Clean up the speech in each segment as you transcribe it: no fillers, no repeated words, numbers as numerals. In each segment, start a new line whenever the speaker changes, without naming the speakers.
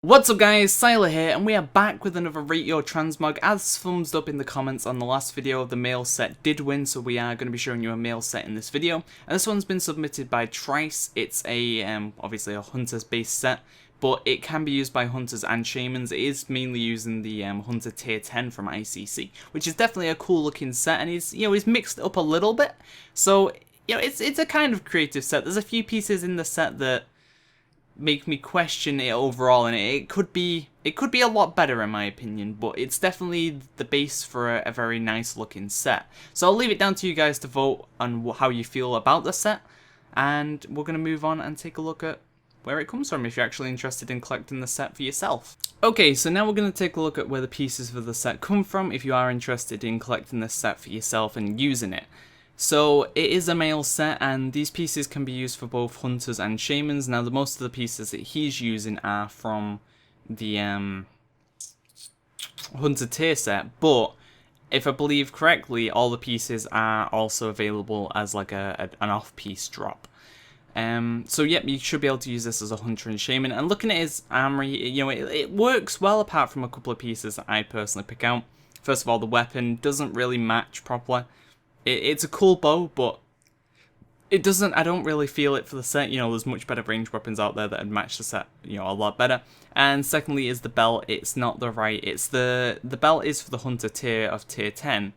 What's up guys, Syiler here, and we are back with another Rate Your Transmog. As thumbs up in the comments on the last video, the male set did win, so we are going to be showing you a male set in this video. And this one's been submitted by Tryse. It's a, obviously a hunters based set, but it can be used by hunters and shamans. It is mainly using the hunter tier 10 from ICC, which is definitely a cool looking set, and he's mixed it up a little bit. So, it's a kind of creative set. There's a few pieces in the set that make me question it overall, and it could be a lot better in my opinion, but it's definitely the base for a very nice looking set. So I'll leave it down to you guys to vote on how you feel about the set, and we're going to move on and take a look at where it comes from if you're actually interested in collecting the set for yourself. Okay, so now we're going to take a look at where the pieces for the set come from if you are interested in collecting this set for yourself and using it. So it is a male set, and these pieces can be used for both hunters and shamans. Now, most of the pieces that he's using are from the hunter tier set, but if I believe correctly, all the pieces are also available as like an off-piece drop. So yep, you should be able to use this as a hunter and shaman. And looking at his armory, it works well apart from a couple of pieces that I personally pick out. First of all, the weapon doesn't really match properly. It's a cool bow, but it doesn't. I don't really feel it for the set. There's much better ranged weapons out there that would match the set, a lot better. And secondly, is the belt. It's not the right. It's the belt is for the hunter tier of tier 10,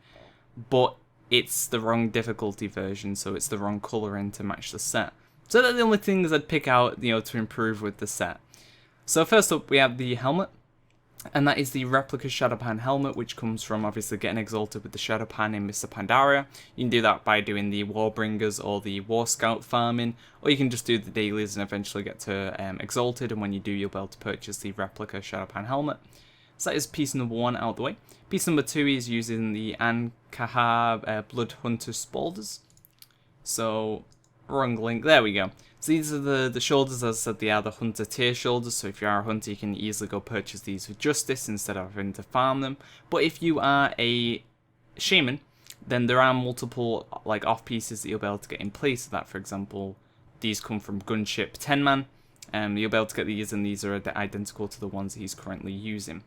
but it's the wrong difficulty version, so it's the wrong coloring to match the set. So they're the only things I'd pick out, to improve with the set. So first up, we have the helmet. And that is the replica Shadowpan helmet, which comes from obviously getting exalted with the Shadowpan in Mr. Pandaria. You can do that by doing the Warbringers or the War Scout farming, or you can just do the dailies and eventually get to exalted, and when you do, you'll be able to purchase the replica Shadowpan helmet. So that is piece number 1 out of the way. Piece number 2 is using the Ankahar Blood Hunter Spaulders. So, wrong link, there we go. So these are the shoulders, as I said, they are the hunter tier shoulders, so if you are a hunter you can easily go purchase these with justice instead of having to farm them. But if you are a shaman, then there are multiple off pieces that you'll be able to get in place of that. For example, these come from Gunship 10-man, you'll be able to get these, and these are identical to the ones that he's currently using.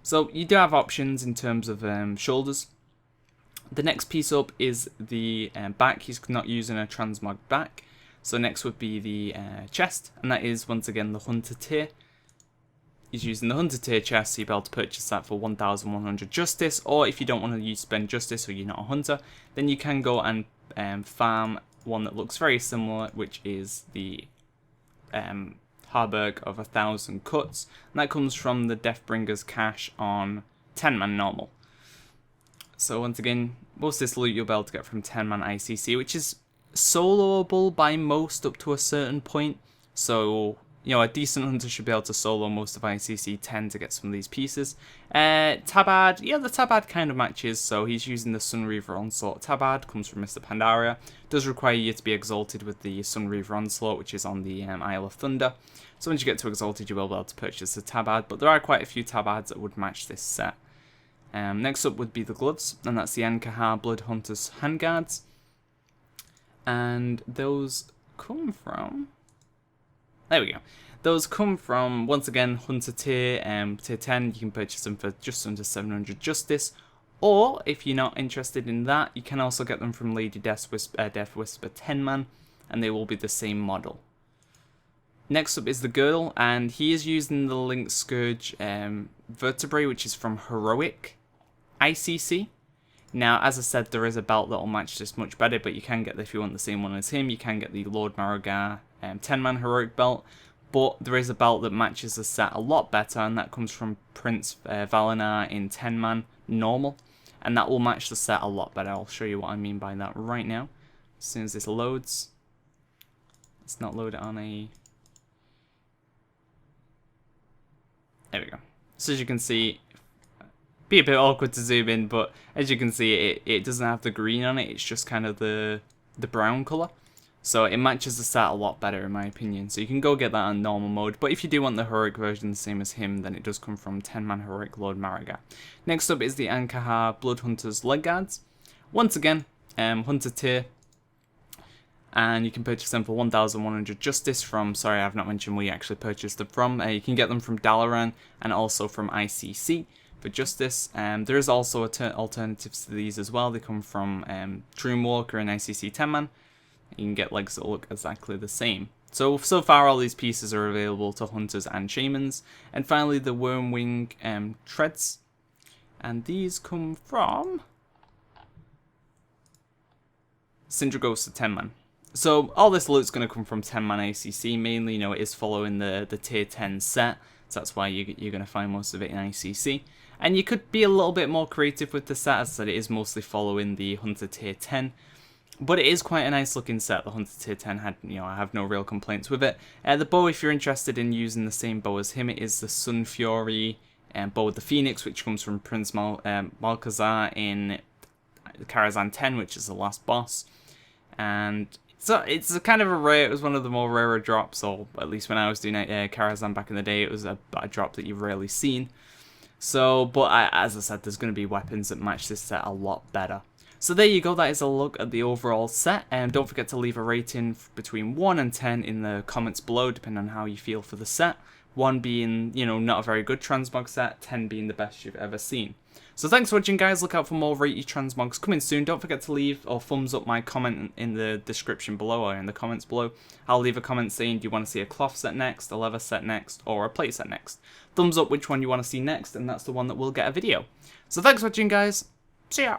So you do have options in terms of shoulders. The next piece up is the back. He's not using a Transmog back. So next would be the chest, and that is once again the hunter tier. He's using the hunter tier chest, so you'll be able to purchase that for 1,100 justice, or if you don't want to spend justice or you're not a hunter, then you can go and farm one that looks very similar, which is the Harburg of 1,000 cuts, and that comes from the Deathbringer's cache on 10-man normal. So once again, most of this loot you'll be able to get from 10-man ICC, which is soloable by most up to a certain point. So, a decent hunter should be able to solo most of ICC 10 to get some of these pieces. Tabard, the Tabard kind of matches, so he's using the Sunreaver Onslaught Tabard, comes from Mr. Pandaria. Does require you to be exalted with the Sunreaver Onslaught, which is on the Isle of Thunder. So once you get to exalted, you will be able to purchase the Tabard, but there are quite a few Tabards that would match this set. Next up would be the gloves, and that's the Ankahar Blood Hunters Handguards. And those come from, there we go, those come from, once again, hunter tier, tier 10, you can purchase them for just under 700 justice, or if you're not interested in that, you can also get them from Lady Death Whisper 10-man, and they will be the same model. Next up is the girdle, and he is using the Link Scourge vertebrae, which is from Heroic ICC. Now, as I said, there is a belt that will match this much better, but you can get, if you want the same one as him, you can get the Lord Marogar 10-man Heroic belt, but there is a belt that matches the set a lot better, and that comes from Prince Valinar in 10-man normal, and that will match the set a lot better. I'll show you what I mean by that right now, as soon as this loads. Let's not load it on a... There we go. So as you can see, be a bit awkward to zoom in, but as you can see, it doesn't have the green on it, it's just kind of the brown colour. So it matches the set a lot better in my opinion. So you can go get that on normal mode, but if you do want the heroic version the same as him, then it does come from 10-man heroic Lord Marogar. Next up is the Ankahar Blood Hunters Leg Guards. Once again, hunter tier. and you can purchase them for 1,100 justice from, sorry, I've not mentioned where you actually purchased them from. You can get them from Dalaran and also from ICC for justice. There is also alternatives to these as well. They come from Dreamwalker and ICC 10-man. You can get legs that look exactly the same. So far all these pieces are available to hunters and shamans. And finally the Wormwing treads. And these come from Syndragosa 10-man. So all this loot's going to come from 10-man ICC mainly. You know, it is following the tier 10 set. So that's why you're going to find most of it in ICC. And you could be a little bit more creative with the set, as I said, it is mostly following the Hunter tier 10. But it is quite a nice looking set. The Hunter tier 10 had, you know, I have no real complaints with it. The bow, if you're interested in using the same bow as him, it is the Sun Fury bow with the Phoenix, which comes from Prince Malcazar in Karazhan 10, which is the last boss. And so it's a kind of a rare, it was one of the more rarer drops, or at least when I was doing Karazhan back in the day, it was a drop that you've rarely seen. So, but as I said, there's going to be weapons that match this set a lot better. So there you go, that is a look at the overall set, and don't forget to leave a rating between 1 and 10 in the comments below, depending on how you feel for the set. 1 being, you know, not a very good Transmog set, 10 being the best you've ever seen. So thanks for watching, guys. Look out for more Rate Your Transmogs coming soon. Don't forget to leave or thumbs up my comment in the description below or in the comments below. I'll leave a comment saying, do you want to see a cloth set next, a leather set next, or a plate set next. Thumbs up which one you want to see next, and that's the one that will get a video. So thanks for watching, guys. See ya!